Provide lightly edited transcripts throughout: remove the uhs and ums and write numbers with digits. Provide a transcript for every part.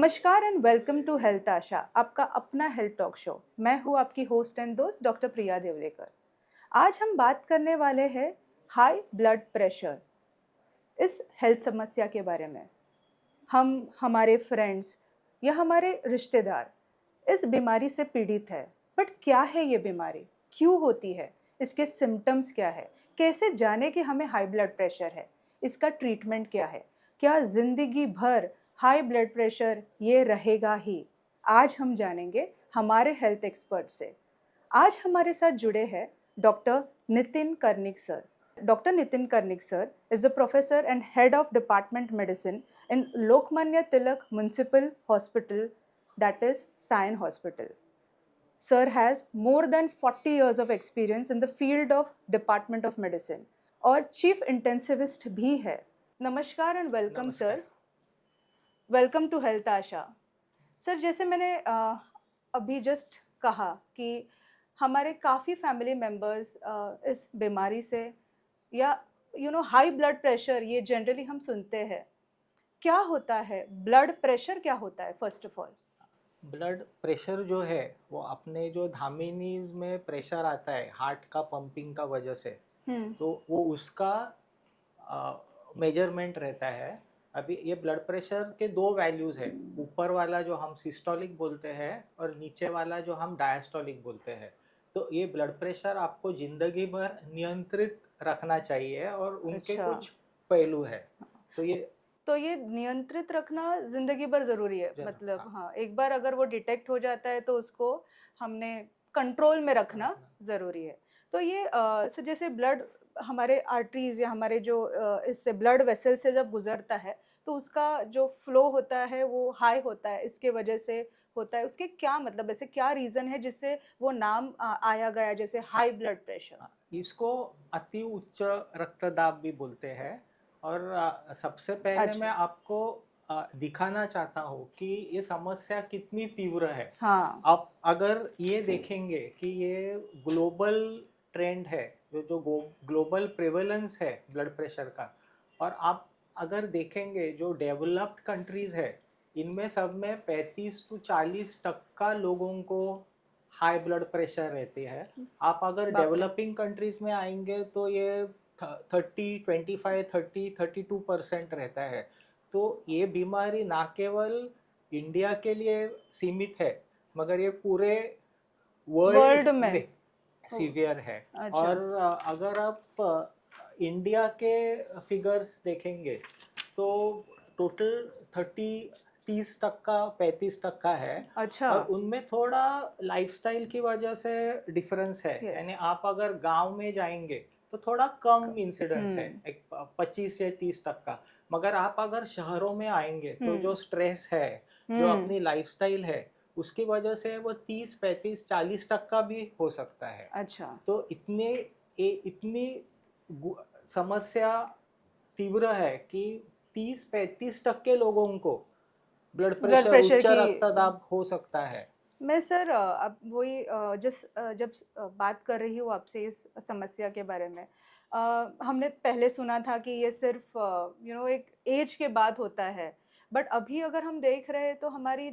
नमस्कार and welcome to health आशा, आपका अपना हेल्थ टॉक शो। मैं हूँ आपकी होस्ट एंड दोस्त डॉक्टर प्रिया देवलेकर। आज हम बात करने वाले हैं हाई ब्लड प्रेशर, इस हेल्थ समस्या के बारे में। हमारे फ्रेंड्स या हमारे रिश्तेदार इस बीमारी से पीड़ित है, बट क्या है ये बीमारी, क्यों होती है, इसके सिम्टम्स क्या है, कैसे जाने कि हमें हाई ब्लड प्रेशर है, इसका ट्रीटमेंट क्या है, क्या जिंदगी भर हाई ब्लड प्रेशर ये रहेगा ही। आज हम जानेंगे हमारे हेल्थ एक्सपर्ट से। आज हमारे साथ जुड़े हैं doctor Nitin Karnik sir. Doctor Nitin Karnik sir is a professor and head of department medicine in Lokmanya Tilak Municipal Hospital, that is Sion Hospital. Sir has more than 40 years of experience in the field of Department of Medicine और chief intensivist भी है। नमस्कार and welcome sir. Welcome to health Asha. Sir, जैसे मैंने अभी just कहा कि हमारे काफ़ी फैमिली मेम्बर्स इस बीमारी से या हाई ब्लड प्रेशर ये जनरली हम सुनते हैं। क्या होता है ब्लड प्रेशर, क्या होता है first of all? Blood pressure जो है वो अपने जो धामिनीज में प्रेशर आता है हार्ट का पंपिंग का वजह से, तो वो उसका मेजरमेंट रहता है। अभी ये ब्लड प्रेशर के दो वैल्यूज़ है, ऊपर वाला जो हम सिस्टोलिक बोलते हैं और नीचे वाला जो हम डायस्टोलिक बोलते हैं। तो ये ब्लड प्रेशर आपको ज़िंदगी भर नियंत्रित रखना चाहिए और उनके अच्छा। कुछ पहलू है। तो ये नियंत्रित रखना जिंदगी भर जरूरी है, मतलब हाँ, हाँ, एक बार अगर वो डिटेक्ट हो जाता है तो उसको हमने कंट्रोल में रखना जरूरी है। तो ये जैसे ब्लड हमारे आर्टरीज या हमारे जो इससे ब्लड वेसल से जब गुजरता है तो उसका जो फ्लो होता है वो हाई होता है, इसके वजह से होता है। उसके क्या मतलब, ऐसे क्या रीजन है जिससे वो नाम आया गया जैसे हाई ब्लड प्रेशर? इसको अति उच्च रक्तदाब भी बोलते हैं। और सबसे पहले अच्छा। मैं आपको दिखाना चाहता हूँ कि ये समस्या कितनी तीव्र है। हाँ। आप अगर ये देखेंगे कि ये ग्लोबल ट्रेंड है, जो ग्लोबल प्रेवलेंस है ब्लड प्रेशर का, और आप अगर देखेंगे जो डेवलप्ड कंट्रीज है इनमें सब में 35 to 40% लोगों को हाई ब्लड प्रेशर रहती है। आप अगर बाप रे। डेवलपिंग कंट्रीज में आएंगे तो ये 32% रहता है। तो ये बीमारी ना केवल इंडिया के लिए सीमित है मगर ये पूरे वर्ल्ड वर्ल्ड में? में सीवियर है। अच्छा। और अगर आप इंडिया के फिगर्स देखेंगे तो टोटल 30% 35% है। अच्छा। और उनमें थोड़ा लाइफस्टाइल की वजह से डिफरेंस है। यस। यानी आप अगर गांव में जाएंगे तो थोड़ा कम इंसिडेंस है, हम्म। एक 25 से 30%। मगर आप अगर शहरों में आएंगे तो जो हम्म। स्ट्रेस है, जो हम्म। अपनी लाइफस्टाइल है, उसकी वजह से वो 30 35 40% भी हो सकता है। अच्छा। तो इतनी समस्या तीव्र है कि 30 35% लोगों को ब्लड ब्लड प्रेशर प्रेशर उच्च की। रक्तदाब हो सकता है। मैं सर अब वही जब बात कर रही हूँ आपसे इस समस्या के बारे में, हमने पहले सुना था कि ये सिर्फ एक एज के बाद होता है। बट अभी अगर हम देख रहे हैं तो हमारी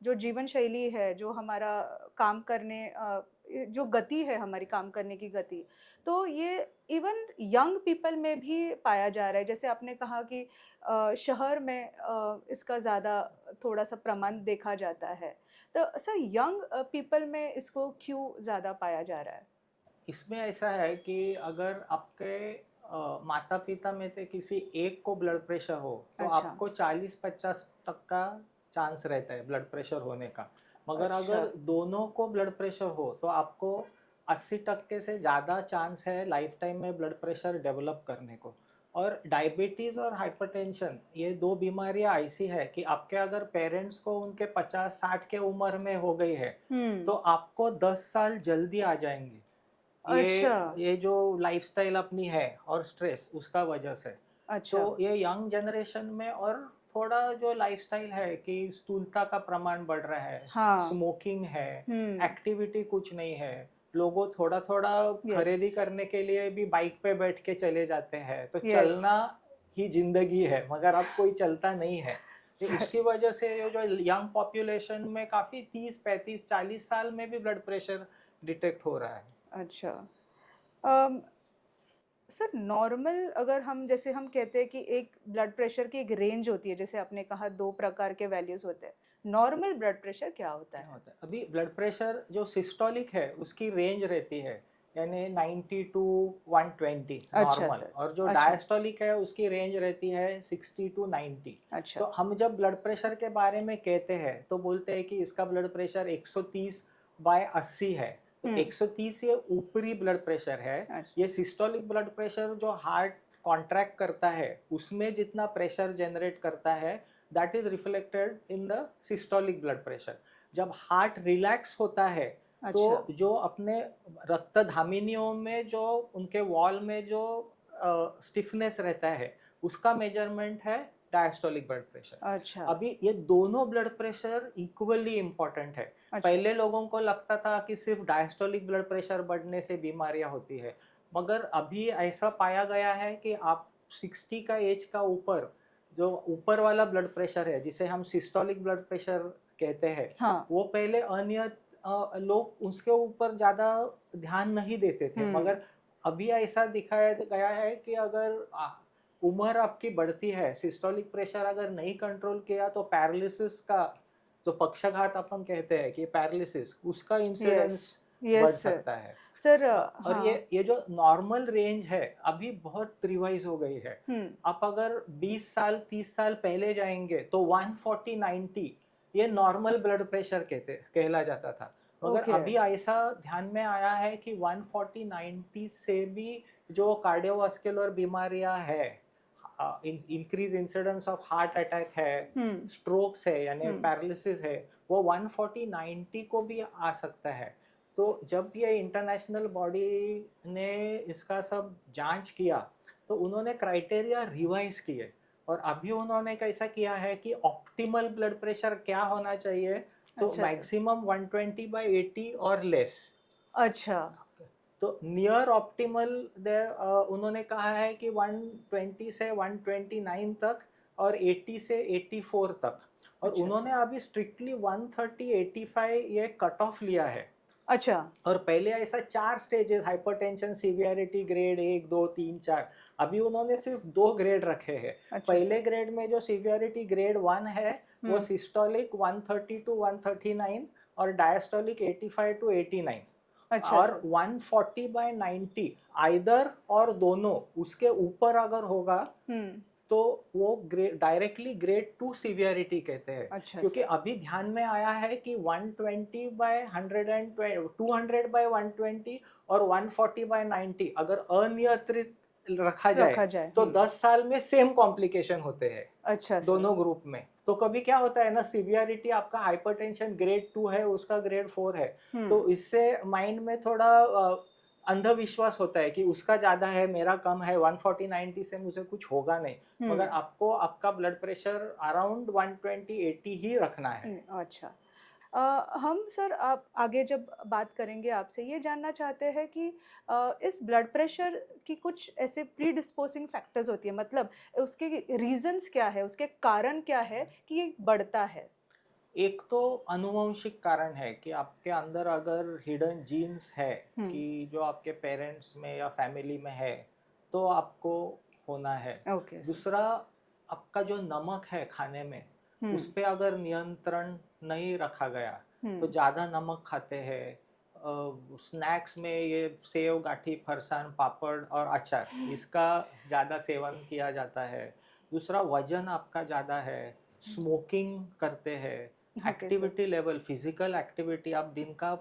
जो जीवन शैली है, जो हमारा काम करने जो गति है, हमारी काम करने की गति, तो ये इवन यंग पीपल में भी पाया जा रहा है। जैसे आपने कहा कि शहर में इसका ज़्यादा थोड़ा सा प्रमाण देखा जाता है। तो सर, यंग पीपल में इसको क्यों ज़्यादा पाया जा रहा है? इसमें ऐसा है कि अगर आपके माता पिता में से किसी एक को ब्लड प्रेशर हो तो अच्छा। आपको 40 50% चांस रहता है ब्लड प्रेशर होने का। मगर अच्छा। अगर दोनों को ब्लड प्रेशर हो तो आपको 80% से ज़्यादा चांस है लाइफ टाइम में ब्लड प्रेशर डेवलप करने को। और डायबिटीज़ और हाइपरटेंशन ये दो बीमारियां ऐसी है कि आपके अगर पेरेंट्स को उनके 50 60 के उम्र में हो गई है तो आपको 10 साल जल्दी आ जाएंगे। अच्छा। ये जो लाइफस्टाइल अपनी है और स्ट्रेस उसका वजह से। तो अच्छा। ये यंग जनरेशन में और थोड़ा जो लाइफस्टाइल है कि स्थूलता का प्रमाण बढ़ रहा है, हाँ। स्मोकिंग है, हुँ। एक्टिविटी कुछ नहीं है। लोगों थोड़ा थोड़ा यस। खरीदी करने के लिए भी बाइक पे बैठ के चले जाते हैं। तो यस। चलना ही जिंदगी है मगर अब कोई चलता नहीं है। ये उसकी वजह से ये जो यंग पॉपुलेशन में काफ़ी 30, 35, 40 साल में भी ब्लड प्रेशर डिटेक्ट हो रहा है। अच्छा। अम, सर नॉर्मल अगर हम जैसे हम कहते हैं कि एक ब्लड प्रेशर की एक रेंज होती है, जैसे आपने कहा 2 प्रकार के वैल्यूज़ होते हैं। नॉर्मल ब्लड प्रेशर क्या होता क्या है? होता है अभी ब्लड प्रेशर जो सिस्टोलिक है उसकी रेंज रहती है, यानी 90 टू 120 अच्छा नॉर्मल, सर। और जो अच्छा, डायस्टोलिक है उसकी रेंज रहती है 60 टू 90। अच्छा। तो हम जब ब्लड प्रेशर के बारे में कहते हैं तो बोलते हैं कि इसका ब्लड प्रेशर 130 बाय 80 है। तो हुँ, 130 ये ऊपरी ब्लड प्रेशर है। अच्छा, ये सिस्टोलिक ब्लड प्रेशर जो हार्ट कॉन्ट्रैक्ट करता है उसमें जितना प्रेशर जनरेट करता है, that is reflected in the systolic blood pressure. जब हार्ट रिलैक्स होता है तो अच्छा। जो अपने रक्त धमनियों में जो उनके वॉल में जो स्टिफनेस रहता है उसका मेजरमेंट है डायस्टोलिक ब्लड प्रेशर। अच्छा, अभी ये दोनों ब्लड प्रेशर इक्वली इम्पोर्टेंट है। अच्छा। पहले लोगों को लगता था कि सिर्फ डायस्टोलिक ब्लड प्रेशर बढ़ने से बीमारियां होती है, मगर अभी ऐसा पाया गया है कि आप 60 का एज का ऊपर जो ऊपर वाला ब्लड प्रेशर है जिसे हम सिस्टोलिक ब्लड प्रेशर कहते हैं, हाँ। वो पहले अनियत लोग उसके ऊपर ज़्यादा ध्यान नहीं देते थे, हुँ, मगर अभी ऐसा दिखाया गया है कि अगर उम्र आपकी बढ़ती है, सिस्टोलिक प्रेशर अगर नहीं कंट्रोल किया तो पैरालिसिस का जो पक्षाघात अपन कहते हैं कि पैरालिसिस, उसका यस, इंसिडेंस बढ़ यस सर। सकता है। सर और हाँ। ये जो नॉर्मल रेंज है अभी बहुत रिवाइज हो गई है। हुँ, आप अगर 20 साल 30 साल पहले जाएंगे तो 140/90 ये नॉर्मल ब्लड प्रेशर कहला जाता था, मगर ओके। अभी ऐसा ध्यान में आया है कि 140/90 से भी जो कार्डियोवास्कुलर बीमारियां है, increase incidence of heart attack है, हुँ, स्ट्रोक्स है यानी हुँ, पैरालिसिस है, वो 140/90 को भी आ सकता है। तो जब ये इंटरनेशनल बॉडी ने इसका सब जांच किया तो उन्होंने क्राइटेरिया रिवाइज किए, और अभी उन्होंने कैसा किया है कि ऑप्टिमल ब्लड प्रेशर क्या होना चाहिए, तो अच्छा सर। मैक्सिमम 120/80 और लेस। अच्छा, तो नियर ऑप्टिमल उन्होंने कहा है कि 120 से 129 तक और 80 से 84 तक, और अच्छा उन्होंने सर। अभी स्ट्रिक्टली 130/85 ये कट ऑफ लिया है। अच्छा, और पहले ऐसा 4 स्टेजेस, हाइपरटेंशन सीवियरिटी ग्रेड 1, 2, 3, 4, अभी उन्होंने सिर्फ 2 ग्रेड रखे हैं। अच्छा पहले सर। ग्रेड में जो सीवियरिटी ग्रेड 1 है वो हुँ, सिस्टोलिक 130 टू 139 और डायस्टोलिक 85 टू 89, अच्छा और सर। 140/90 आइदर और दोनों उसके ऊपर अगर होगा हुँ, तो वो डायरेक्टली ग्रेड 2 सीवियरिटी कहते हैं। अच्छा क्योंकि सर। अभी ध्यान में आया है कि 120/120, 200/120 और 140/90 अगर अनियंत्रित रखा जाए रखा जाए। तो हुँ, 10 साल में सेम कॉम्प्लिकेशन होते हैं अच्छा सर। दोनों ग्रुप में। तो कभी क्या होता है ना, सीवियरिटी आपका हाइपरटेंशन ग्रेड 2 है, उसका ग्रेड 4 है, हुँ, तो इससे माइंड में थोड़ा अंधविश्वास होता है कि उसका ज़्यादा है मेरा कम है, 140/90 से मुझे कुछ होगा नहीं। मगर हुँ, आपको आपका ब्लड प्रेशर अराउंड 120/80 ही रखना है। अच्छा। हम सर आप आगे जब बात करेंगे आपसे ये जानना चाहते हैं कि इस ब्लड प्रेशर की कुछ ऐसे प्रीडिस्पोजिंग फैक्टर्स होती है, मतलब उसके रीजंस क्या है, उसके कारण क्या है कि ये बढ़ता है? एक तो अनुवांशिक कारण है कि आपके अंदर अगर हिडन जीन्स है हुँ, कि जो आपके पेरेंट्स में या फैमिली में है तो आपको होना है। Okay sir. दूसरा, आपका जो नमक है खाने में हुँ, उस पे अगर नियंत्रण नहीं रखा गया तो हुँ, ज़्यादा नमक खाते हैं, स्नैक्स में ये सेव गाठी फरसान पापड़ और अचार इसका ज़्यादा सेवन किया जाता है। दूसरा, वजन आपका ज़्यादा है, स्मोकिंग करते हैं, okay sir. Activity level, physical activity आप दिन का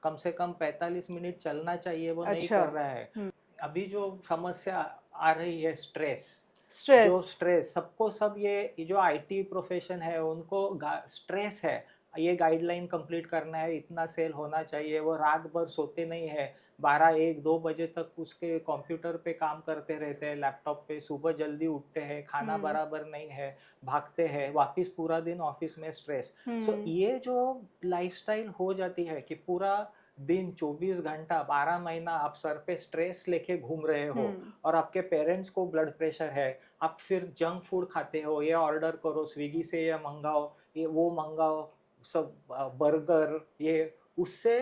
कम से कम 45 मिनट चलना चाहिए, वो नहीं अच्छा। कर रहा है। हुँ, अभी जो समस्या आ रही है स्ट्रेस, जो स्ट्रेस। स्ट्रेस सबको सब ये जो आईटी प्रोफेशन है उनको स्ट्रेस है, ये गाइडलाइन कंप्लीट करना है, इतना सेल होना चाहिए, वो रात भर सोते नहीं है, 12, 1, 2 बजे तक उसके कंप्यूटर पे काम करते रहते हैं, लैपटॉप पे, सुबह जल्दी उठते हैं, खाना हुँ, बराबर नहीं है, भागते हैं वापस पूरा दिन ऑफिस में स्ट्रेस। सो हुँ, ये जो लाइफस्टाइल हो जाती है कि पूरा दिन 24 घंटा 12 महीना आप सर पे स्ट्रेस लेके घूम रहे हो और आपके पेरेंट्स को ब्लड प्रेशर है, आप फिर जंक फूड खाते हो, ये ऑर्डर करो स्विगी से, ये मंगाओ, ये वो मंगाओ, सब बर्गर, ये उससे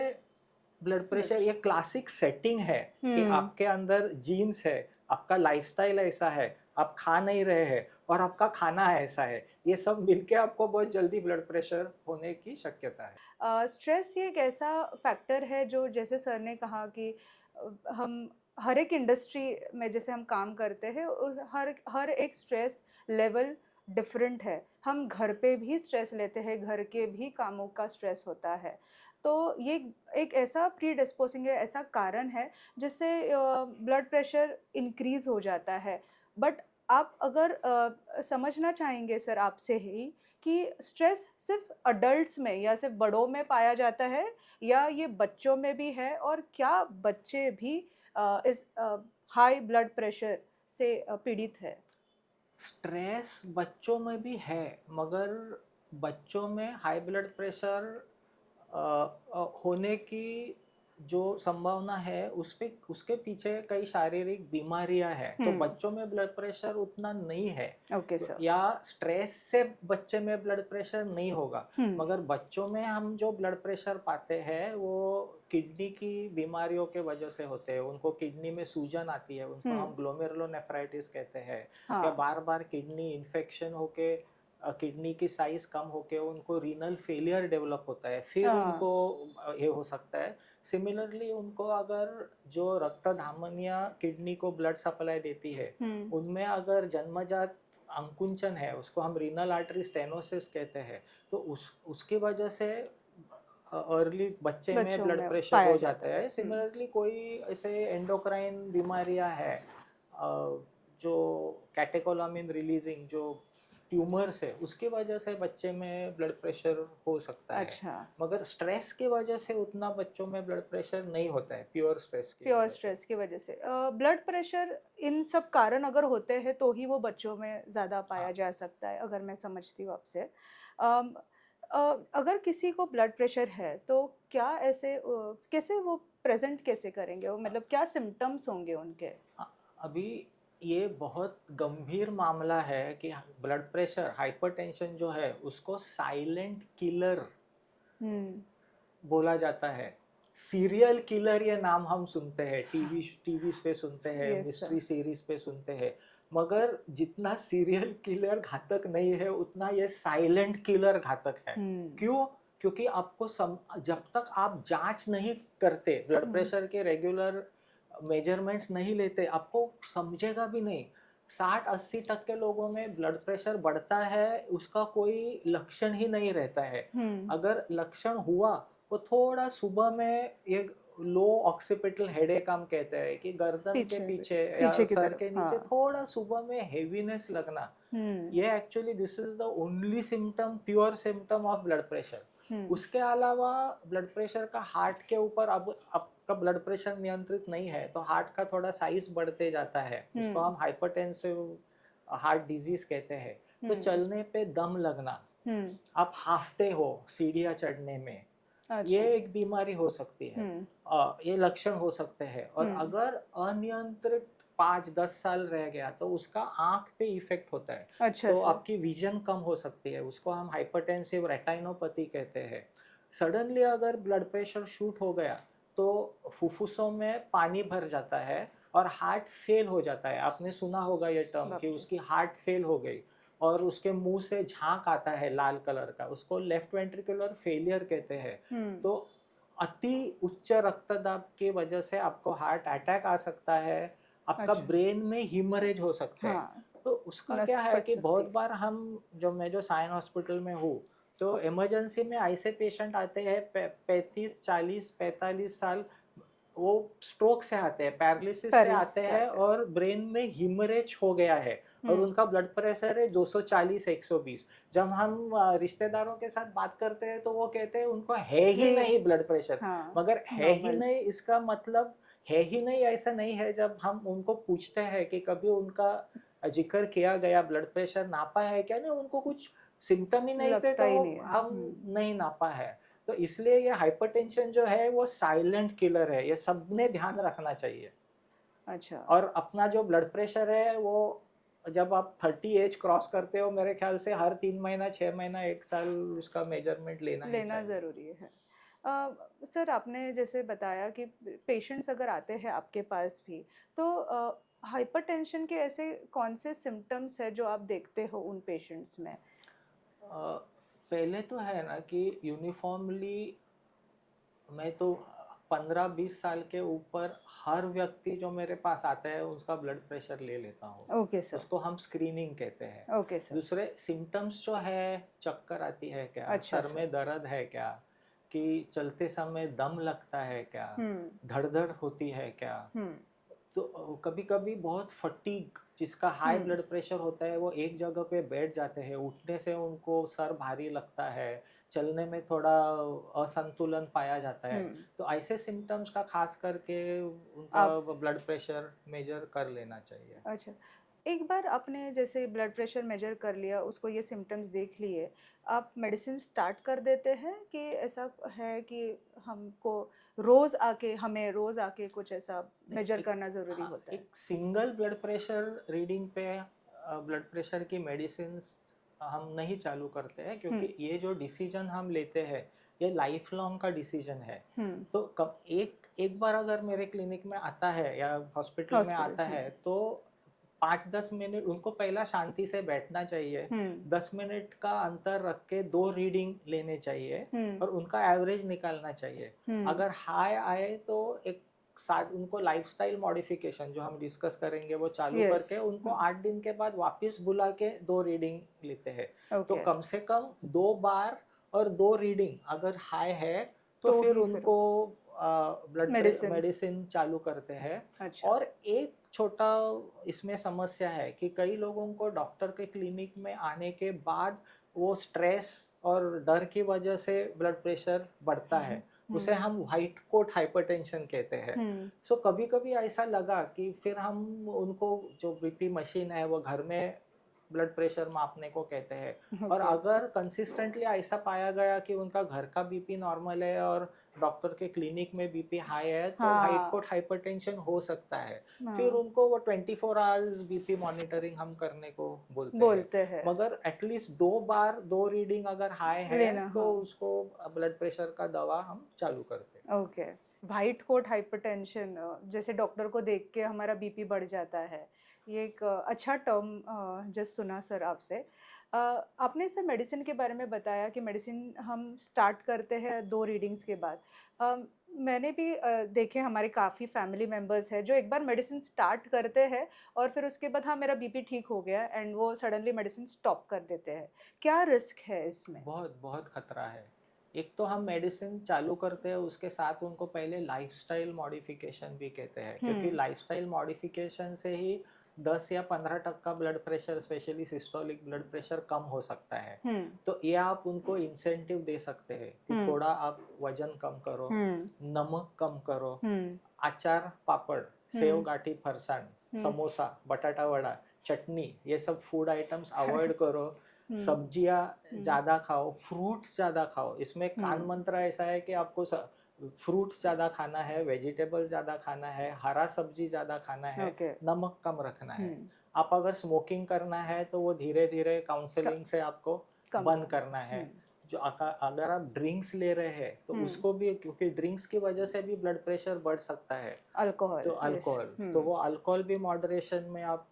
ब्लड प्रेशर, ये क्लासिक सेटिंग है कि आपके अंदर जीन्स है, आपका लाइफस्टाइल ऐसा है, आप खा नहीं रहे हैं और आपका खाना ऐसा है, ये सब मिलके आपको बहुत जल्दी ब्लड प्रेशर होने की शक्यता है। स्ट्रेस ये एक ऐसा फैक्टर है जो जैसे सर ने कहा कि हम हर एक इंडस्ट्री में जैसे हम काम करते हैं उस हर हर एक स्ट्रेस लेवल डिफरेंट है। हम घर पे भी स्ट्रेस लेते हैं, घर के भी कामों का स्ट्रेस होता है। तो ये एक ऐसा प्रीडिस्पोजिंग है, ऐसा कारण है जिससे ब्लड प्रेशर इंक्रीज़ हो जाता है। बट आप अगर समझना चाहेंगे सर आपसे ही कि स्ट्रेस सिर्फ अडल्ट्स में या सिर्फ बड़ों में पाया जाता है या ये बच्चों में भी है और क्या बच्चे भी इस हाई ब्लड प्रेशर से पीड़ित है? स्ट्रेस बच्चों में भी है, मगर बच्चों में हाई ब्लड प्रेशर होने की जो संभावना है उसके पीछे कई शारीरिक बीमारियां हैं, तो बच्चों में ब्लड प्रेशर उतना नहीं है। Okay sir. या स्ट्रेस से बच्चे में ब्लड प्रेशर नहीं होगा, मगर बच्चों में हम जो ब्लड प्रेशर पाते हैं वो किडनी की बीमारियों के वजह से होते हैं। उनको किडनी में सूजन आती है, उनको हम ग्लोमेरुलोनेफ्राइटिस कहते हैं, या बार बार किडनी इन्फेक्शन होके किडनी की साइज कम होके उनको रीनल फेलियर डेवलप होता है, फिर उनको ये हो सकता है। सिमिलरली उनको अगर जो रक्त धमनियां किडनी को ब्लड सप्लाई देती है उनमें अगर जन्मजात अंकुंचन है, उसको हम रीनल आर्टरी स्टेनोसिस कहते हैं, तो उसकी वजह से अर्ली बच्चे में ब्लड प्रेशर हो जाता है। सिमिलरली कोई ऐसे एंडोक्राइन बीमारियां है जो कैटेकोलामिन रिलीजिंग जो ट्यूमर्स है, उसकी वजह से बच्चे में ब्लड प्रेशर हो सकता है। अच्छा। मगर स्ट्रेस की वजह से उतना बच्चों में ब्लड प्रेशर नहीं होता है, प्योर स्ट्रेस की वजह से ब्लड प्रेशर इन सब कारण अगर होते हैं तो ही वो बच्चों में ज़्यादा पाया जा सकता है, अगर मैं समझती हूँ आपसे। अम, अगर किसी को ब्लड प्रेशर है तो क्या ऐसे कैसे वो प्रेजेंट कैसे करेंगे, वो मतलब क्या सिम्टम्स होंगे उनके? अभी ये बहुत गंभीर मामला है कि ब्लड प्रेशर, हाइपरटेंशन जो है उसको साइलेंट किलर बोला जाता है। सीरियल किलर ये नाम हम सुनते हैं, टीवी पे सुनते हैं, मिस्ट्री सीरीज पे सुनते हैं, मगर जितना सीरियल किलर घातक नहीं है उतना ये साइलेंट किलर घातक है। क्यों? क्योंकि आपको जब तक आप जांच नहीं करते, ब्लड प्रेशर के रेगुलर मेजरमेंट्स नहीं लेते, आपको समझेगा भी नहीं। 60-80% लोगों में ब्लड प्रेशर बढ़ता है, उसका कोई लक्षण ही नहीं रहता है। अगर लक्षण हुआ वो थोड़ा सुबह में एक लो ऑक्सीपिटल हेडेक हम कहते हैं कि गर्दन के पीछे या सर के नीचे थोड़ा सुबह में हेवीनेस लगना, ये actually this is the only symptom, pure symptom of blood pressure. उसके अलावा ब्लड प्रेशर का हार्ट के ऊपर अब आपका ब्लड प्रेशर नियंत्रित नहीं है तो हार्ट का थोड़ा साइज बढ़ते जाता है, उसको हम हाइपरटेंसिव हार्ट डिजीज कहते हैं। तो चलने पे दम लगना, आप हाफते हो सीढ़ियाँ चढ़ने में, ये एक बीमारी हो सकती है। ये लक्षण हो सकते हैं। और अगर अनियंत्रित 5-10 साल रह गया तो उसका आंख पे इफेक्ट होता है। अच्छा, तो आपकी विजन कम हो सकती है, उसको हम हाइपरटेंसिव रेटाइनोपैथी कहते हैं। सडनली अगर ब्लड प्रेशर शूट हो गया तो फुफ्फुसों में पानी भर जाता है और हार्ट फेल हो जाता है। आपने सुना होगा ये टर्म कि उसकी हार्ट फेल हो गई और उसके मुंह से झांक आता है लाल कलर का, उसको लेफ्ट वेंट्रिकुलर फेलियर कहते हैं। तो अति उच्च रक्तदाब की वजह से आपको हार्ट अटैक आ सकता है, आपका ब्रेन में हिमरेज हो सकता है। तो उसका क्या है कि बहुत बार हम मैं जो साइन हॉस्पिटल में हूँ तो इमरजेंसी में ऐसे पेशेंट आते हैं 35, 40, 45 साल, वो स्ट्रोक से आते हैं, पैरालिसिस से आते हैं और ब्रेन में हिमरेज हो गया है और उनका ब्लड प्रेशर है 240-120। जब हम रिश्तेदारों के साथ बात करते हैं तो वो कहते हैं उनको है ही नहीं ब्लड प्रेशर। मगर है ही नहीं इसका मतलब है ही नहीं ऐसा नहीं है। जब हम उनको पूछते हैं कि कभी उनका जिक्र किया गया ब्लड प्रेशर नापा है क्या, नहीं उनको कुछ सिम्टम ही नहीं थे तो हम नहीं नापा है। तो इसलिए ये हाइपरटेंशन जो है वो साइलेंट किलर है, ये सबने ध्यान रखना चाहिए। अच्छा। और अपना जो ब्लड प्रेशर है वो जब आप 30 एज क्रॉस करते हो मेरे ख्याल से हर 3 महीना 6 महीना 1 साल उसका मेजरमेंट लेना ही लेना चाहिए। ज़रूरी है। सर आपने जैसे बताया कि पेशेंट्स अगर आते हैं आपके पास भी, तो हाइपरटेंशन के ऐसे कौन से सिम्पटम्स हैं जो आप देखते हो उन पेशेंट्स में? पहले तो है ना कि यूनिफॉर्मली मैं तो 15-20 साल के ऊपर हर व्यक्ति जो मेरे पास आता है उसका ब्लड प्रेशर ले लेता हूँ। Okay sir. उसको हम स्क्रीनिंग कहते हैं। Okay sir. दूसरे सिम्टम्स जो है, चक्कर आती है क्या, अच्छा सर सर। में दर्द है क्या, कि चलते समय दम लगता है क्या, हुँ, धड़-धड़ होती है क्या, हुँ, तो कभी-कभी बहुत फटीग, जिसका हाई हुँ, ब्लड प्रेशर होता है वो एक जगह पे बैठ जाते हैं, उठने से उनको सर भारी लगता है, चलने में थोड़ा असंतुलन पाया जाता है। हुँ। तो ऐसे सिम्टम्स का खास करके उनका आप ब्लड प्रेशर मेजर कर लेना चाहिए। अच्छा, एक बार आपने जैसे ब्लड प्रेशर मेजर कर लिया, उसको ये सिम्पटम्स देख लिए, आप मेडिसिन स्टार्ट कर देते हैं कि ऐसा है कि हमको हमें रोज़ आके कुछ ऐसा नहीं, मेजर एक करना ज़रूरी हाँ, होता है? एक सिंगल ब्लड प्रेशर रीडिंग पे ब्लड प्रेशर की मेडिसिन हम नहीं चालू करते हैं, हुँ, क्योंकि ये जो डिसीजन हम लेते हैं ये लाइफ लॉन्ग का डिसीजन है। हुँ, तो कब एक एक बार अगर मेरे क्लिनिक में आता है या हॉस्पिटल में हॉस्पिटल आता हुँ, है तो 5-10 मिनट उनको पहला शांति से बैठना चाहिए। हुँ, 10 मिनट का अंतर रख के 2 रीडिंग लेने चाहिए हुँ, और उनका एवरेज निकालना चाहिए। हुँ, अगर हाई आए तो एक साथ उनको लाइफस्टाइल मॉडिफिकेशन जो हम डिस्कस करेंगे वो चालू यस, करके उनको हुँ, 8 दिन के बाद वापस बुला के 2 रीडिंग लेते हैं। तो ओके, कम से कम 2 बार और 2 रीडिंग अगर हाई है तो तो फिर ही फिर उनको ब्लड मेडिसिन मेडिसिन चालू करते हैं। अच्छा, और एक छोटा इसमें समस्या है कि कई लोगों को डॉक्टर के क्लिनिक में आने के बाद वो स्ट्रेस और डर की वजह से ब्लड प्रेशर बढ़ता है, उसे हुँ, हम व्हाइट कोट हाइपरटेंशन कहते हैं। हुँ, सो कभी कभी ऐसा लगा कि फिर हम उनको जो बीपी मशीन है वो घर में ब्लड प्रेशर मापने को कहते हैं। और ओके, अगर कंसिस्टेंटली ऐसा पाया गया कि उनका घर का बीपी नॉर्मल है और डॉक्टर के क्लिनिक में बीपी हाई है तो व्हाइट हाँ, कोट हाइपरटेंशन हो सकता है। फिर हाँ, उनको वो 24 आवर्स बीपी मॉनिटरिंग हम करने को बोलते हैं। बोलते हैं, मगर एटलीस्ट 2 बार 2 रीडिंग अगर हाई है लेना तो हाँ। उसको ब्लड प्रेशर का दवा हम चालू करते हैं। ओके। व्हाइट कोट हाइपरटेंशन जैसे डॉक्टर को देख के हमारा बीपी बढ़ जाता है। ये एक अच्छा टर्म जस्ट सुना सर आपसे। आपने सर मेडिसिन के बारे में बताया कि मेडिसिन हम स्टार्ट करते हैं 2 रीडिंग्स के बाद। अ, मैंने भी देखे हमारे काफ़ी फैमिली मेंबर्स हैं जो एक बार मेडिसिन स्टार्ट करते हैं और फिर उसके बाद हाँ, मेरा बीपी ठीक हो गया एंड वो सडनली मेडिसिन स्टॉप कर देते हैं। क्या रिस्क है इसमें? बहुत बहुत खतरा है। एक तो हम मेडिसिन चालू करते हैं उसके साथ उनको पहले लाइफस्टाइल मॉडिफिकेशन भी कहते हैं, क्योंकि हुँ, लाइफस्टाइल मॉडिफिकेशन से ही 10 या 15% blood pressure, specially systolic blood pressure कम हो सकता है। हुँ, तो ये आप उनको इंसेंटिव दे सकते हैं कि हुँ, थोड़ा आप वजन कम करो, हुँ, नमक कम करो, हुँ, अचार पापड़, सेव हुँ, गाठी फरसाण, हुँ। समोसा, बटाटा वड़ा, चटनी, ये सब फूड आइटम्स अवॉइड करो। हुँ, सब्जियां हुँ, ज़्यादा खाओ, फ्रूट्स ज़्यादा खाओ। इसमें कान हुँ, मंत्र ऐसा है कि आपको फ्रूट्स ज़्यादा खाना है, वेजिटेबल ज़्यादा खाना है, हरा सब्जी ज़्यादा खाना है, ओके, नमक कम रखना हुँ, है। आप अगर स्मोकिंग करना है तो वो धीरे धीरे क काउंसलिंग से आपको कम बंद करना, करना है। हुँ, जो अगर आप ड्रिंक्स ले रहे हैं तो हुँ, उसको भी, क्योंकि ड्रिंक्स की वजह से भी ब्लड प्रेशर बढ़ सकता है। तो अल्कोहल, यस, अल्कोहल, हुँ, तो वो अल्कोहल भी मॉडरेशन में आप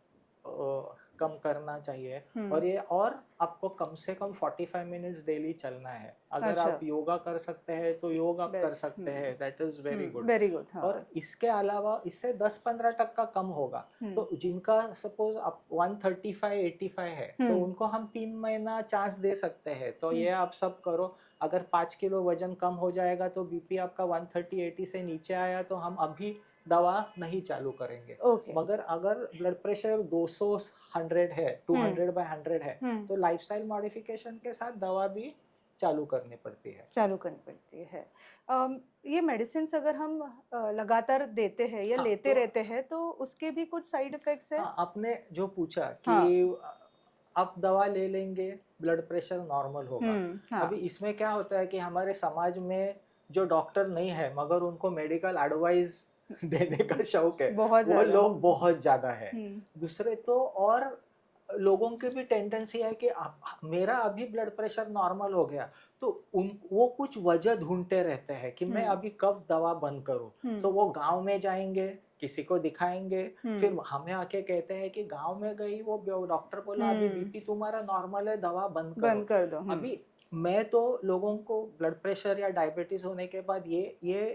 कम करना चाहिए। हुँ, और ये और आपको कम से कम 45 मिनट्स डेली चलना है। अगर अच्छा, आप योगा कर सकते हैं तो योग आप कर बेस्ट, सकते हैं, that is very good. Very good, और हाँ, इसके अलावा इससे 10-15% कम होगा। हुँ, तो जिनका सपोज आप 135-85 है तो हुँ, उनको हम 3 महीना चांस दे सकते हैं। तो हुँ, ये आप सब करो। अगर 5 किलो वजन कम हो जाएगा तो बीपी आपका 130-80 से नीचे आया तो हम अभी दवा नहीं चालू करेंगे। ओके, मगर अगर ब्लड प्रेशर 200 100 है, हुँ, 200/100 है, हुँ, तो लाइफस्टाइल मॉडिफिकेशन के साथ दवा भी चालू करनी पड़ती है। चालू करनी पड़ती है। ये मेडिसिन्स अगर हम लगातार देते हैं या हाँ, लेते तो रहते हैं, तो उसके भी कुछ साइड इफ़ेक्ट्स हैं? हाँ, आपने जो पूछा कि हाँ, अब दवा ले लेंगे, ब्लड प्रेशर नॉर्मल होगा। हाँ, अभी इसमें क्या होता है कि हमारे समाज में जो डॉक्टर नहीं है मगर उनको मेडिकल एडवाइस देने का शौक है, बहुत वो ज्यादा। लोग बहुत ज्यादा है। हम्म दूसरे तो और लोगों की भी टेंडेंसी है कि मेरा अभी ब्लड प्रेशर नॉर्मल हो गया, तो उन वो कुछ वजह ढूंढते रहते हैं कि मैं हम्म अभी कब दवा बंद करूं। तो हम्म वो गांव में जाएंगे, किसी को दिखाएंगे, फिर हम्म हमें आके कहते हैं कि गांव में गई, वो डॉक्टर बोला अभी हम्म बीपी तुम्हारा नॉर्मल है, दवा बंद बंद करो। कर दो। अभी मैं तो लोगों को ब्लड प्रेशर या डायबिटीज होने के बाद ये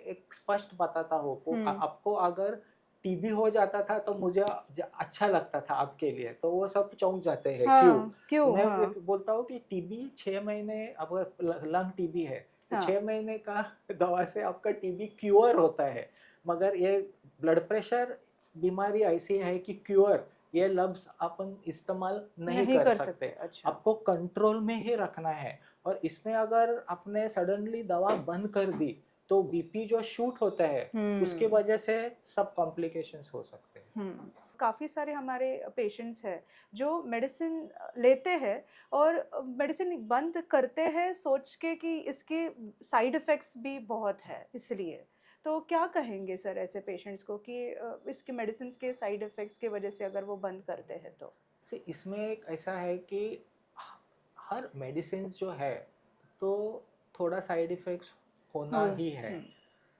एक स्पष्ट बताता हूँ को हम्म आपको अगर टीबी हो जाता था तो मुझे अच्छा लगता था आपके लिए, तो वो सब चौंक जाते हैं क्यों। हाँ, क्यों? मैं हाँ बोलता हूँ कि टीबी 6 महीने, अगर लंग टीबी है तो हाँ 6 महीने का दवा से आपका टीबी क्योर होता है। मगर ये ब्लड प्रेशर बीमारी ऐसी है कि क्योर ये लफ्ज अपन इस्तेमाल नहीं नहीं कर कर सकते। सकते। अच्छा। आपको कंट्रोल में ही रखना है। और इसमें अगर आपने सडनली दवा बंद कर दी तो बीपी जो शूट होता है उसकी हम्म वजह से सब कॉम्प्लिकेशंस हो सकते हैं। काफ़ी सारे हमारे पेशेंट्स हैं जो मेडिसिन लेते हैं और मेडिसिन बंद करते हैं सोच के कि इसके साइड इफ़ेक्ट्स भी बहुत है इसलिए। तो क्या कहेंगे सर ऐसे पेशेंट्स को कि इसके मेडिसिन के साइड इफ़ेक्ट्स की वजह से अगर वो बंद करते हैं तो? तो इसमें एक ऐसा है कि हर मेडिसिन जो है तो थोड़ा साइड इफेक्ट्स होना वो- ही है। हम्म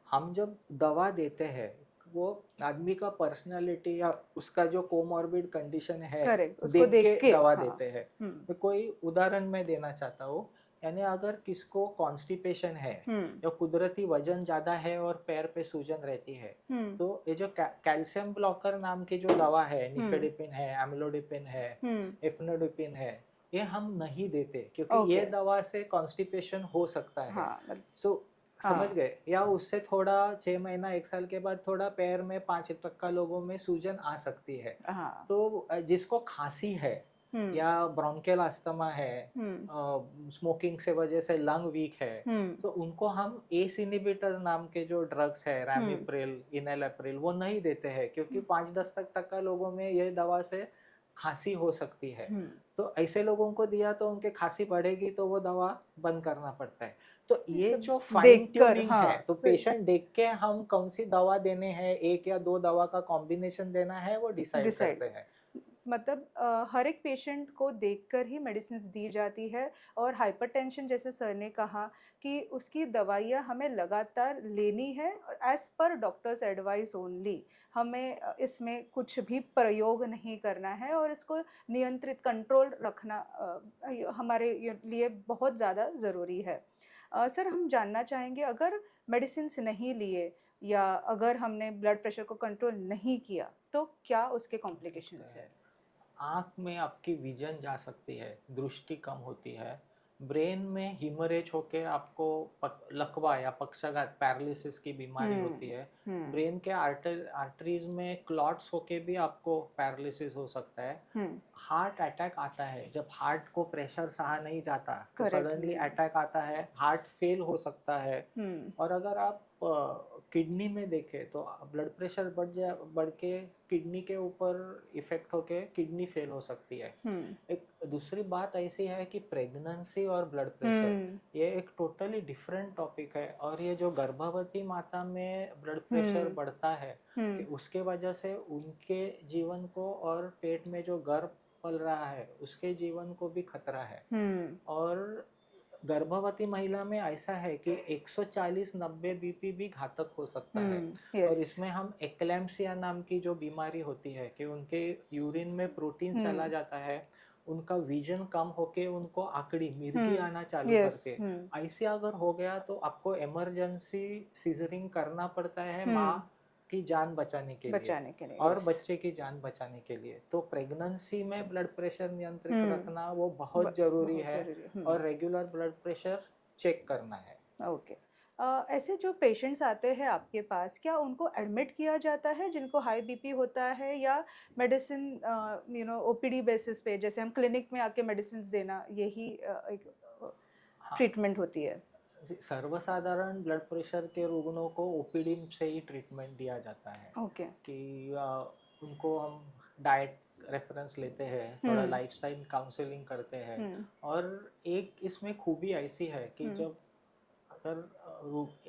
हम जब दवा देते हैं वो आदमी का पर्सनालिटी या उसका जो कोमॉर्बिड कंडीशन है करेक्ट, उसको देख के देख के। दवा हाँ। देते हैं। हम्म मैं कोई उदाहरण मैं देना चाहता हूँ। यानी अगर किसको कॉन्स्टिपेशन है हम्म या कुदरती वजन ज़्यादा है और पैर पे सूजन रहती है, हम्म तो ये जो कैल्शियम ब्लॉकर नाम की जो दवा है, हम्म निफेडिपिन है, एम्लोडिपिन है, हम्म एफनोडिपिन है, ये हम नहीं देते क्योंकि ये ओके। दवा से कॉन्स्टिपेशन हो सकता है। हाँ सो समझ हाँ गए। या उससे थोड़ा 6 महीना 1 साल के बाद थोड़ा पैर में 5% लोगों में सूजन आ सकती है। हाँ। तो जिसको खांसी है हम्म या ब्रोंकियल अस्थमा है, हम्म स्मोकिंग से वजह से लंग वीक है, हम्म तो उनको हम एस इनिबिटर्स नाम के जो ड्रग्स है, हम्म रैमिप्रिल, इनेलेप्रिल, वो नहीं देते हैं क्योंकि 5-10% लोगों में ये दवा से खांसी हो सकती है। हम्म तो ऐसे लोगों को दिया तो उनके खांसी बढ़ेगी तो वो दवा बंद करना पड़ता है। तो ये ये सब जो फाइन देखकर। ट्यूनिंग हाँ है, तो तो पेशेंट देख के हम कौन सी दवा देने हैं, 1 या 2 दवा का कॉम्बिनेशन देना है, वो डिसाइड डिसाइड। करते हैं। मतलब हर एक पेशेंट को देखकर ही मेडिसिन दी जाती है। और हाइपरटेंशन जैसे सर ने कहा कि उसकी दवाइयाँ हमें लगातार लेनी है as per doctors advice only. हमें इसमें कुछ भी प्रयोग नहीं करना है और इसको नियंत्रित कंट्रोल रखना हमारे लिए बहुत ज़्यादा ज़रूरी है। सर हम जानना चाहेंगे अगर मेडिसिन नहीं लिए या अगर हमने ब्लड प्रेशर को कंट्रोल नहीं किया तो क्या उसके कॉम्प्लिकेशंस है? आँख में आपकी विजन जा सकती है, दृष्टि कम होती है, ब्रेन में हिमरेज होके आपको लकवा या पक्षाघात पैरालिसिस की बीमारी होती है। हुँ, ब्रेन के आर्टरीज में क्लॉट्स होके भी आपको पैरालिसिस हो सकता है। हुँ, हार्ट अटैक आता है, जब हार्ट को प्रेशर सहा नहीं जाता तो करेक्ट। सडनली अटैक आता है, हार्ट फेल हो सकता है। हुँ, और अगर आप किडनी में देखें तो ब्लड प्रेशर बढ़ के किडनी के ऊपर इफेक्ट होके किडनी फेल हो सकती है। हुँ, एक दूसरी बात ऐसी है कि प्रेगनेंसी और ब्लड प्रेशर हुँ, ये एक टोटली डिफरेंट टॉपिक है। और ये जो गर्भवती माता में ब्लड प्रेशर हुँ, बढ़ता है कि हुँ, उसके वजह से उनके जीवन को और पेट में जो गर्भ पल रहा है उसके जीवन को भी खतरा है। हुँ, और गर्भवती महिला में ऐसा है कि 140-90 बीपी भी घातक हो सकता है। हुँ, और यस। इसमें हम एक्लेम्पसिया नाम की जो बीमारी होती है कि उनके यूरिन में प्रोटीन चला हुँ, जाता है, उनका विजन कम होके उनको आकड़ी मिर्गी हुँ, आना चालू यस। करके, हुँ, ऐसे अगर हो गया तो आपको इमरजेंसी सीजरिंग करना पड़ता है माँ हुँ, की जान बचाने के लिए बचाने के लिए, और यस। बच्चे की जान बचाने के लिए। तो प्रेगनेंसी में ब्लड प्रेशर नियंत्रित हुँ, रखना वो बहुत ज़रूरी बहुत है। ज़रूरी है। और रेगुलर ब्लड प्रेशर चेक करना है। ओके। ऐसे जो पेशेंट्स आते हैं आपके पास, क्या उनको एडमिट किया जाता है जिनको हाई बीपी होता है या मेडिसिन ओपीडी बेसिस पे जैसे हम क्लिनिक में आके मेडिसिन देना यही एक हाँ, ट्रीटमेंट होती है? सर्वसाधारण ब्लड प्रेशर के रोगियों को ओपीडी से ही ट्रीटमेंट दिया जाता है ओके। कि उनको हम डाइट रेफरेंस लेते हैं, थोड़ा हम्म लाइफस्टाइल काउंसलिंग करते हैं। हम्म और एक इसमें खूबी ऐसी है कि हम्म जब अगर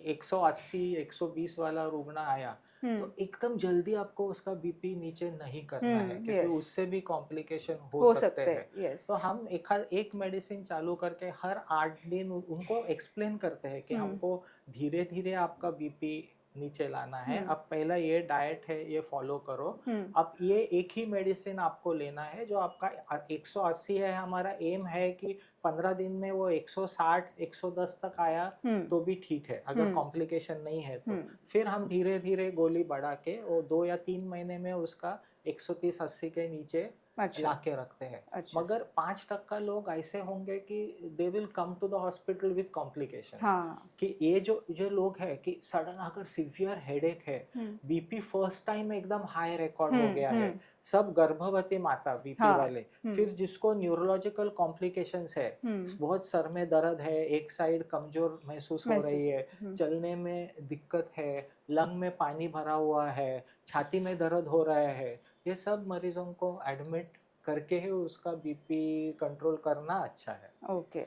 180 120 वाला रुग्ण आया हम्म तो एकदम जल्दी आपको उसका बीपी नीचे नहीं करना है, क्योंकि यस, उससे भी कॉम्प्लिकेशन हो हो सकते सकते हैं। हैं, यस। तो हम एक मेडिसिन चालू करके हर 8 दिन उनको एक्सप्लेन करते हैं कि हम्म हमको धीरे धीरे आपका बीपी नीचे लाना है। हम्म अब पहला ये डाइट है, ये फॉलो करो। हम्म अब ये एक ही मेडिसिन आपको लेना है जो आपका 180 है। हमारा एम है कि 15 दिन में वो 160 110 तक आया हम्म तो भी ठीक है, अगर हम्म कॉम्प्लिकेशन नहीं है तो। हम्म फिर हम धीरे धीरे गोली बढ़ा के वो 2 या 3 महीने में उसका 130-80 के नीचे अच्छा ला के रखते हैं। अच्छा मगर 5% लोग ऐसे होंगे कि they will come to the hospital with complications. हाँ कि ये जो जो लोग हैं कि सडन अगर सिवियर हेडेक है, हम्म बीपी फर्स्ट टाइम एकदम हाई रिकॉर्ड हो गया है, हम्म सब गर्भवती माता बीपी हाँ वाले, फिर जिसको न्यूरोलॉजिकल कॉम्प्लिकेशंस है, हम्म बहुत सर में दर्द है, एक साइड कमजोर महसूस हो रही महसूस है, चलने में दिक्कत है, लंग में पानी भरा हुआ है, छाती में दर्द हो रहा है, ये सब मरीजों को एडमिट करके ही उसका बीपी कंट्रोल करना अच्छा है। ओके।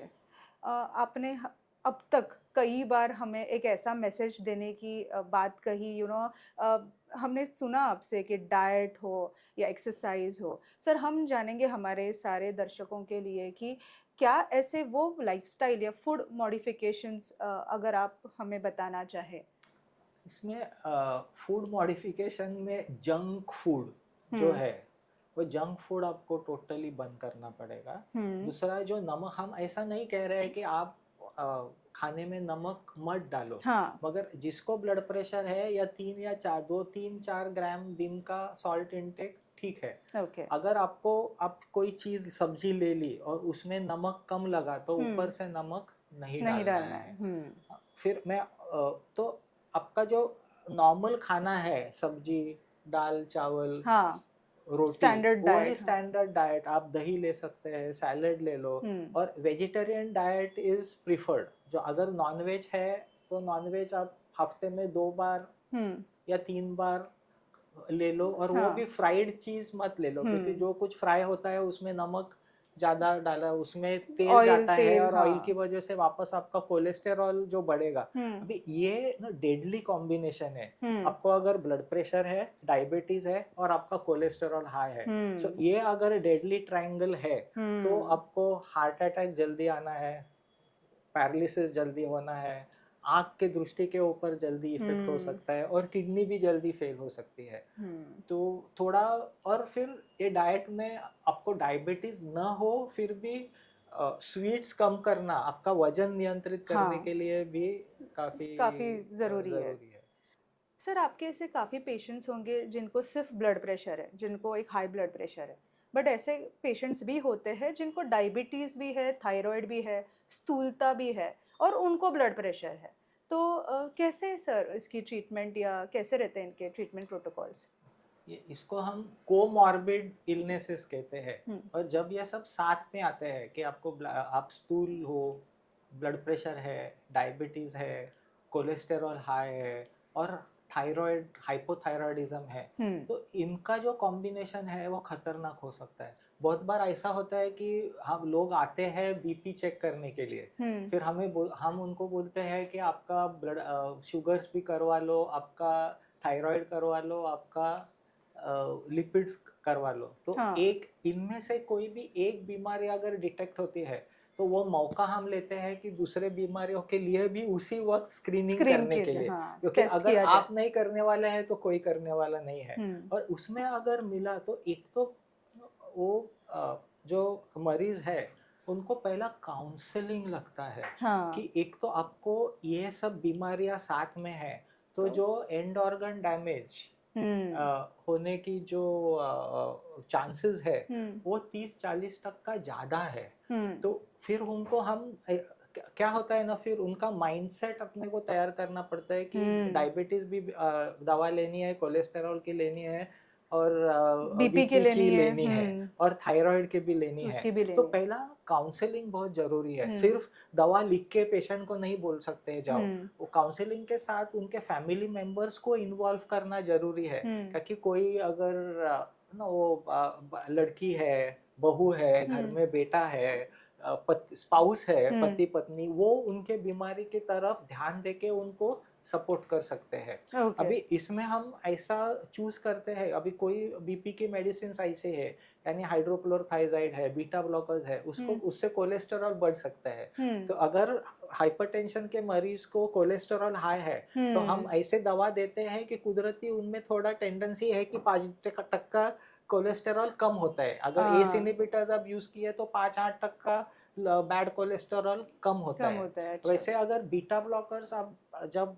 आपने अब तक कई बार हमें एक ऐसा मैसेज देने की बात कही, हमने सुना आपसे कि डाइट हो या एक्सरसाइज हो। सर, हम जानेंगे हमारे सारे दर्शकों के लिए कि क्या ऐसे वो लाइफस्टाइल या फूड मॉडिफिकेशंस अगर आप हमें बताना चाहें। इसमें फूड मॉडिफिकेशन में जंक फूड जो हम्म है, वो जंक फूड आपको टोटली बंद करना पड़ेगा। हम्म दूसरा जो नमक, हम ऐसा नहीं कह रहे हैं कि आप खाने में नमक मत डालो, हाँ मगर जिसको ब्लड प्रेशर है या 3 या 4 दिन का सॉल्ट इंटेक ठीक है। ओके अगर आपको आप कोई चीज सब्जी ले ली और उसमें नमक कम लगा तो ऊपर हम्म से नमक नहीं नहीं डालना डालना है। है। फिर मैं तो आपका जो नॉर्मल खाना है, सब्जी दाल चावल हाँ, रोटी, स्टैंडर्ड वही डाइट, हाँ। Standard diet. आप दही ले सकते हैं, सैलेड ले लो। हुँ, और वेजिटेरियन डाइट इज प्रिफर्ड। जो अगर नॉनवेज है तो नॉनवेज आप हफ्ते में 2 बार हुँ, या 3 बार ले लो, और वो हाँ, भी फ्राइड चीज मत ले लो, क्योंकि हुँ, जो कुछ फ्राई होता है उसमें नमक ज्यादा डाला, उसमें तेल ऑयल, जाता है, तेल, और ऑयल की हाँ, वजह से वापस आपका कोलेस्टेरॉल जो बढ़ेगा। हुँ, अभी ये ना डेडली कॉम्बिनेशन है। हुँ, आपको अगर ब्लड प्रेशर है, डायबिटीज है और आपका कोलेस्टेरॉल हाई है, सो हुँ, ये अगर डेडली ट्रायंगल है तो हुँ, आपको हार्ट अटैक जल्दी आना है, पैरालिसिस जल्दी होना है, आँख के दृष्टि के ऊपर जल्दी इफेक्ट हो हुँ, सकता है, और किडनी भी जल्दी फेल हो सकती है। हुँ, तो थोड़ा, और फिर ये डाइट में आपको डायबिटीज न हो फिर भी स्वीट्स कम करना आपका वजन नियंत्रित करने हाँ, के लिए भी काफी काफ़ी ज़रूरी है। जरूरी है। सर, आपके ऐसे काफ़ी पेशेंट्स होंगे जिनको सिर्फ़ ब्लड प्रेशर है, जिनको एक हाई ब्लड प्रेशर है। बट ऐसे पेशेंट्स भी होते हैं जिनको डायबिटीज़ भी है, थायरॉइड भी है, स्थूलता भी है और उनको ब्लड प्रेशर है। तो कैसे सर इसकी ट्रीटमेंट या कैसे रहते हैं इनके ट्रीटमेंट प्रोटोकॉल्स? ये इसको हम कोमॉर्बिड इलनेसेस कहते हैं। हुँ, और जब ये सब साथ में आते हैं कि आपको आप स्थूल हो, ब्लड प्रेशर है, डायबिटीज है, कोलेस्टेरॉल हाई है, और थायराइड हाइपोथायराइडिज्म है, हुँ, तो इनका जो कॉम्बिनेशन है वो खतरनाक हो सकता है। बहुत बार ऐसा होता है कि हम लोग आते हैं बीपी चेक करने के लिए, हुँ, फिर हम उनको बोलते हैं कि आपका ब्लड शुगर्स भी करवा लो, आपका थायराइड करवा लो, आपका लिपिड्स करवा लो। तो हाँ। एक इनमें से कोई भी एक बीमारी अगर डिटेक्ट होती है तो वो मौका हम लेते हैं कि दूसरे बीमारियों के लिए भी उसी वक्त स्क्रीनिंग स्क्रीन करने किया के जाए, लिए, हाँ, क्योंकि टेस्ट अगर किया जाए। आप नहीं करने वाले हैं तो कोई करने वाला नहीं है। हुँ, और उसमें अगर मिला तो एक तो वो जो मरीज है उनको पहला काउंसलिंग लगता है हाँ, कि एक तो आपको ये सब बीमारियां साथ में है, तो तो जो एंड ऑर्गन डैमेज हुँ, होने की जो चांसेस है हुँ, वो 30-40% ज़्यादा है। हुँ, तो फिर उनको हम क्या होता है ना, फिर उनका माइंडसेट अपने को तैयार करना पड़ता है कि हुँ, डायबिटीज भी दवा लेनी है, कोलेस्टेरॉल की लेनी है, और बीपी की लेनी है, लेनी है और थायराइड की भी लेनी उसकी है। भी तो लेनी है। पहला काउंसलिंग बहुत जरूरी है। हम्म। सिर्फ दवा लिख के पेशेंट को नहीं बोल सकते जाओ, हम्म। वो काउंसलिंग के साथ उनके फैमिली मेंबर्स को इन्वॉल्व करना जरूरी है। क्योंकि कोई अगर ना वो लड़की है, बहू है, घर में बेटा है, स्पाउस है, पति पत्नी, वो उनके बीमारी की तरफ ध्यान देके उनको सपोर्ट कर सकते हैं। अभी इसमें हम ऐसा चूज करते हैं, अभी कोई बीपी की मेडिसिन ऐसे है, यानी हाइड्रोक्लोरोथाइजाइड है, बीटा ब्लॉकर्स है, उससे कोलेस्टेरॉल बढ़ सकता है। तो अगर हाइपरटेंशन के मरीज को कोलेस्टेरॉल हाई है तो हम ऐसे दवा देते हैं कि कुदरती उनमें थोड़ा टेंडेंसी है कि 5% कोलेस्टेरॉल कम होता है। अगर एस इनहिबिटर्स आप यूज किए तो 5-8% बैड कोलेस्टेरॉल कम होता है। अच्छा। वैसे अगर बीटा ब्लॉकर्स आप जब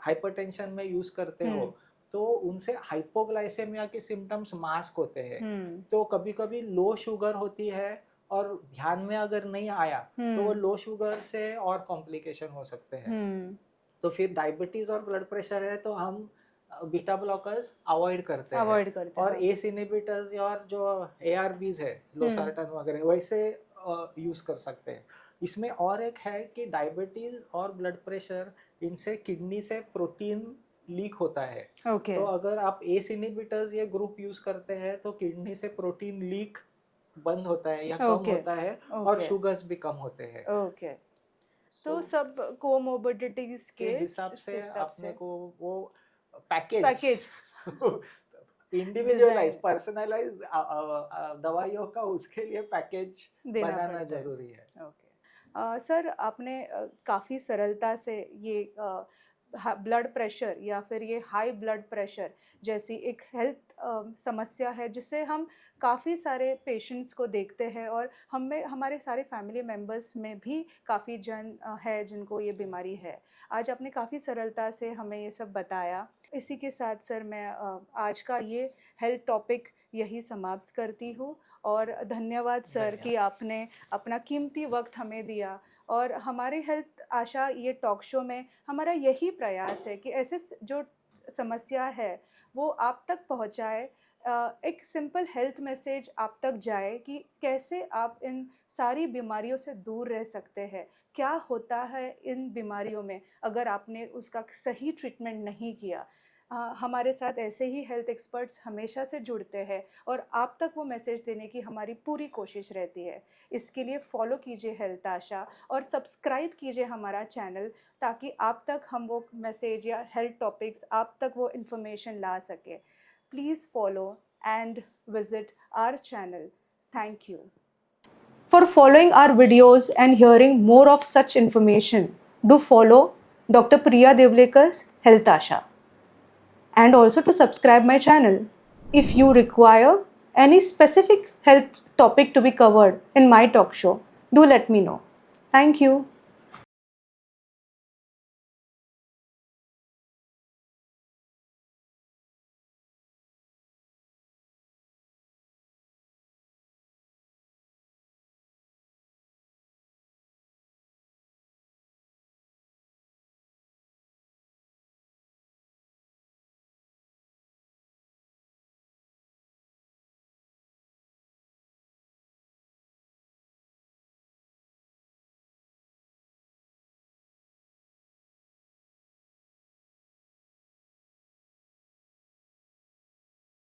हाइपरटेंशन में यूज करते हो तो उनसे हाइपोग्लाइसेमिया के सिम्टम्स मास्क होते हैं। तो कभी कभी लो शुगर होती है और ध्यान में अगर नहीं आया तो वो लो शुगर से और कॉम्प्लिकेशन हो सकते हैं। तो फिर डायबिटीज और ब्लड प्रेशर है तो हम बीटा ब्लॉकर्स अवॉइड करते हैं और एस इनहिबिटर्स और जो ARBs है, लोसार्टन वगैरह, वैसे यूज कर सकते हैं। इसमें और एक है कि डायबिटीज और ब्लड प्रेशर, इनसे किडनी से प्रोटीन लीक होता है। तो अगर आप एस इनहिबिटर्स ये ग्रुप यूज करते हैं तो किडनी से प्रोटीन लीक बंद होता है या कम होता है और शुगर्स भी कम होते हैं। तो सब कोमोर्बिडिटीज के हिसाब से अपने को वो पैकेज इंडिविजुअलाइज, पर्सनलाइज दवाइयों का उसके लिए पैकेज बनाना जरूरी है। सर, आपने काफ़ी सरलता से ये ब्लड प्रेशर या फिर ये हाई ब्लड प्रेशर जैसी एक हेल्थ समस्या है जिससे हम काफ़ी सारे पेशेंट्स को देखते हैं और हमें हमारे सारे फैमिली मेम्बर्स में भी काफ़ी जन है जिनको ये बीमारी है। आज आपने काफ़ी सरलता से हमें ये सब बताया। इसी के साथ सर मैं आज का ये हेल्थ टॉपिक यही समाप्त करती हूँ और धन्यवाद सर कि आपने अपना कीमती वक्त हमें दिया। और हमारे हेल्थ आशा ये टॉक शो में हमारा यही प्रयास है कि ऐसे जो समस्या है वो आप तक पहुंचाए, एक सिंपल हेल्थ मैसेज आप तक जाए कि कैसे आप इन सारी बीमारियों से दूर रह सकते हैं, क्या होता है इन बीमारियों में अगर आपने उसका सही ट्रीटमेंट नहीं किया। हमारे साथ ऐसे ही हेल्थ एक्सपर्ट्स हमेशा से जुड़ते हैं और आप तक वो मैसेज देने की हमारी पूरी कोशिश रहती है। इसके लिए फॉलो कीजिए हेल्थ आशा और सब्सक्राइब कीजिए हमारा चैनल ताकि आप तक हम वो मैसेज या हेल्थ टॉपिक्स आप तक वो इन्फॉर्मेशन ला सके। Please follow and visit our channel. Thank you for following our videos and hearing more of such information. Do follow Dr. Priya Devlekar's Health Asha. And also to subscribe my channel. If you require any specific health topic to be covered in my talk show, do let me know. Thank you.